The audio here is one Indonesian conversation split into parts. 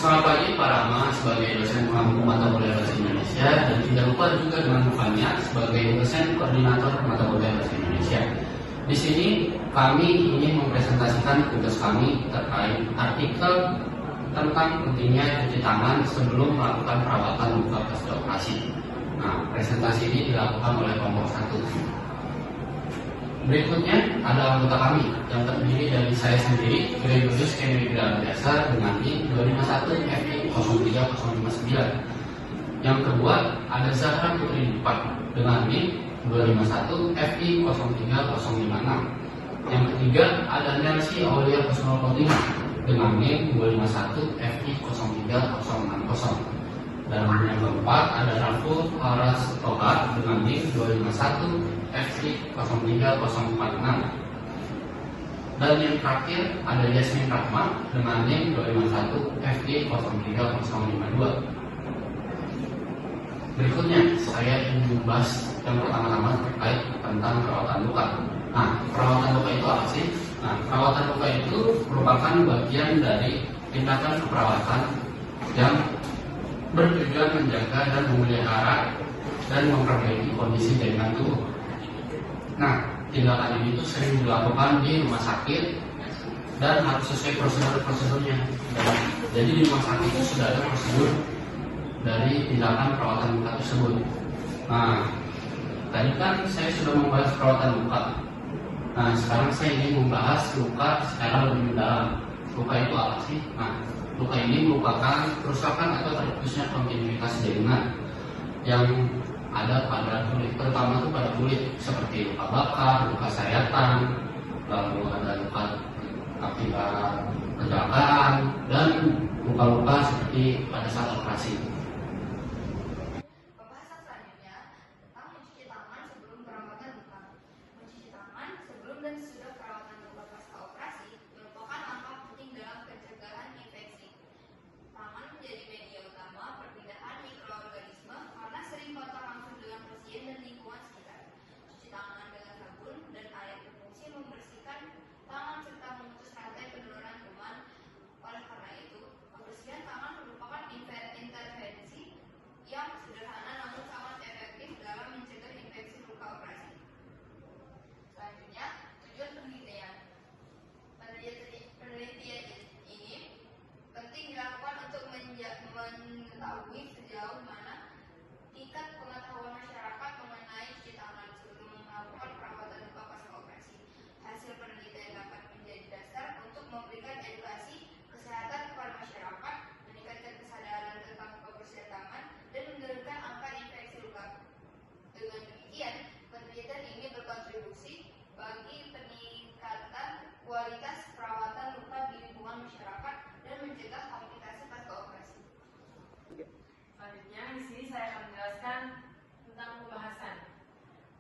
Selamat pagi Pak Rama sebagai dosen pengampu mata kuliah bahasa Indonesia dan tidak lupa juga dengan Fania sebagai dosen koordinator mata kuliah bahasa Indonesia. Di sini kami ingin mempresentasikan tugas kami terkait artikel tentang pentingnya cuci tangan sebelum melakukan perawatan luka pasca operasi. Nah, presentasi ini dilakukan oleh kelompok 1. Berikutnya ada anggota kami yang terdiri dari saya sendiri, Gregorius Henry Dasar dengan NIM 251 FI 03059. Yang kedua ada Zahra Putri Dipak dengan NIM 251 FI 03056. Yang ketiga ada Nelsi Aulia Kusnopotima dengan NIM 251 FI 03060. Dan yang keempat ada Raful Faras Toha dengan NIM 251 FI 03046. Dan yang terakhir ada Yasmin Rahma dengan NIM 251 FI 03052. Berikutnya saya ingin membahas yang pertama-tama terkait tentang perawatan luka. Nah, perawatan luka itu apa sih? Nah, perawatan luka itu merupakan bagian dari tindakan keperawatan yang bertujuan menjaga dan memelihara dan memperbaiki kondisi jaringan tubuh. Nah, tindakan ini tuh sering dilakukan di rumah sakit dan harus sesuai prosedur-prosedurnya. Jadi di rumah sakit itu sudah ada prosedur dari tindakan perawatan luka tersebut. Nah, tadi kan saya sudah membahas perawatan luka. Nah, sekarang saya ingin membahas luka secara lebih mendalam. Luka itu apa sih? Nah, luka ini merupakan kerusakan atau terputusnya kontinuitas jaringan yang ada pada kulit, terutama itu pada kulit seperti luka bakar, luka sayatan, lalu ada luka akibat kecelakaan dan luka-luka seperti pada saat operasi. Pembahasan selanjutnya tentang mencuci tangan sebelum perawatan luka. Mencuci tangan sebelum dan sesudah perawatan luka pasca operasi merupakan langkah penting dalam pencegahan infeksi. Tangan menjadi media utama perpindahan mikroorganisme karena sering kontak langsung dengan pasien dan lingkungan sekitar. Cuci tangan dengan sabun dan air berfungsi membersihkan tangan serta memutus rantai penularan kuman. Oleh karena itu, kebersihan tangan merupakan intervensi yang sederhana namun sangat efektif dalam mencegah infeksi luka operasi. Selanjutnya, tujuan penelitian. Penelitian ini penting dilakukan untuk mengetahui sejauh mana tingkat pengetahuan masyarakat mengenai cuci tangan sebelum melakukan perawatan luka pasca operasi. Hasil penelitian dapat menjadi dasar untuk memberikan edukasi kesehatan kepada masyarakat, meningkatkan kesadaran tentang kebersihan tangan, dan menurunkan angka infeksi luka. Dengan demikian, penelitian ini berkontribusi bagi peningkatan kualitas perawatan luka di lingkungan masyarakat dan mencegah komplikasi pasca operasi. Selanjutnya, di sini saya akan menjelaskan tentang pembahasan.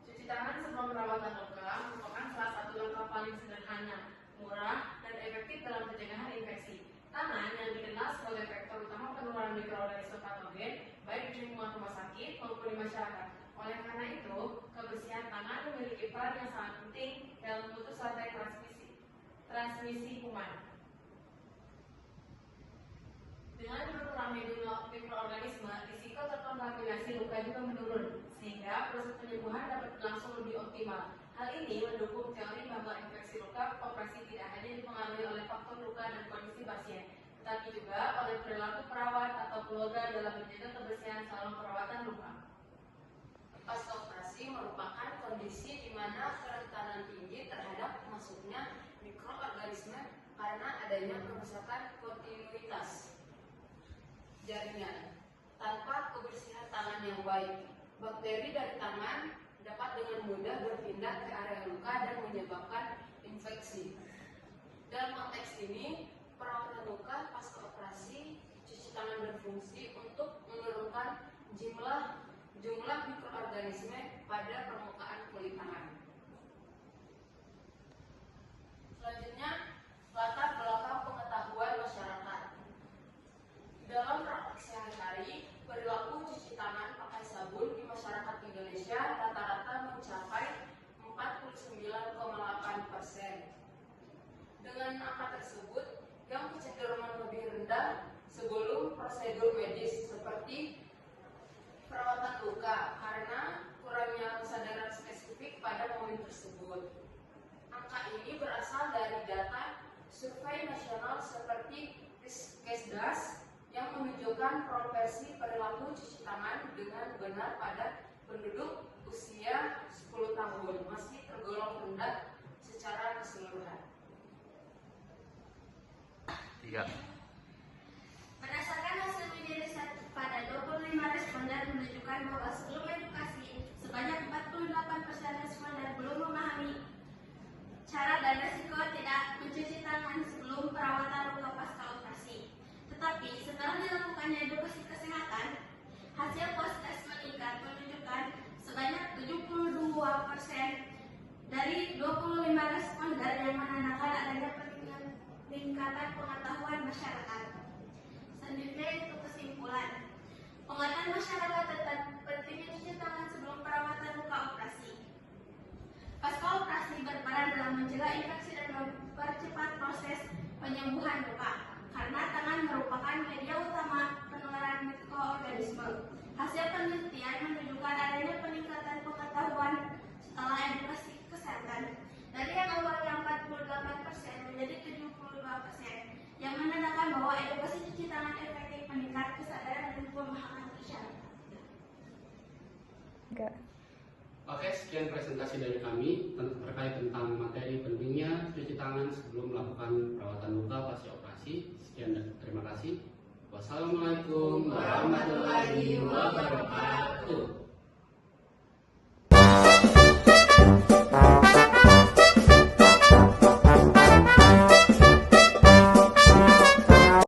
Cuci tangan sebelum perawatan luka merupakan salah satu langkah paling sederhana, murah, dan efektif dalam pencegahan infeksi. Tangan yang dikenal sebagai vektor utama penularan mikroorganisme patogen baik di lingkungan rumah sakit maupun di masyarakat. Oleh karena itu, kebersihan tangan memiliki peran yang sangat penting dalam memutus rantai transmisi kuman. Dengan berkurangnya mikroorganisme, risiko terkontaminasi luka juga menurun, sehingga proses penyembuhan dapat berlangsung lebih optimal. Hal ini mendukung teori bahwa infeksi luka operasi tidak hanya dipengaruhi oleh faktor luka dan kondisi pasien, tetapi juga oleh perilaku perawat atau keluarga dalam menjaga kebersihan salon perawatan luka. Pasca operasi merupakan kondisi di mana kerentanan tinggi terhadap masuknya mikroorganisme karena adanya kerusakan kontinuitas jaringan. Tanpa kebersihan tangan yang baik, bakteri dari tangan dapat dengan mudah berpindah ke area luka dan menyebabkan infeksi. Dalam konteks ini, perawatan luka pasca operasi cuci tangan berfungsi untuk menurunkan jumlah mikroorganisme pada permukaan kulit tangan. Selanjutnya, latar belakang pengetahuan masyarakat. Dalam praktek sehari-hari, perilaku cuci tangan pakai sabun di masyarakat Indonesia rata-rata mencapai 49,8%. Dengan angka tersebut, yang kecenderungan lebih rendah sebelum tegas yang menunjukkan progresi perilaku cuci tangan dengan benar pada penduduk usia 10 tahun masih tergolong rendah secara keseluruhan. 3. Berdasarkan hasil uji riset pada 25 responden menunjukkan bahwa sebelum edukasi, sebanyak 48% responden belum memahami cara dan resiko tidak mencuci tangan sebelum perawatan luka pasca operasi. Tetapi setelah dilakukannya edukasi kesehatan, hasil post-test meningkat menunjukkan sebanyak 72% dari 25 responden yang menandakan adanya peningkatan pengetahuan masyarakat. Selanjutnya itu kesimpulan. Pengetahuan masyarakat tentang pentingnya cuci tangan sebelum perawatan luka operasi. Pasca operasi berperan dalam mencegah infeksi dan mempercepat proses penyembuhan luka, karena tangan merupakan media utama penularan mikroorganisme. Hasil penelitian menunjukkan adanya peningkatan pengetahuan setelah edukasi kesehatan dari yang awalnya 48% menjadi 72%, yang menandakan bahwa edukasi cuci tangan efektif meningkat kesadaran dan pemahaman masyarakat. Oke, sekian presentasi dari kami terkait tentang materi pentingnya cuci tangan sebelum melakukan perawatan luka pasca operasi. Sekian dan terima kasih. Wassalamualaikum warahmatullahi wabarakatuh.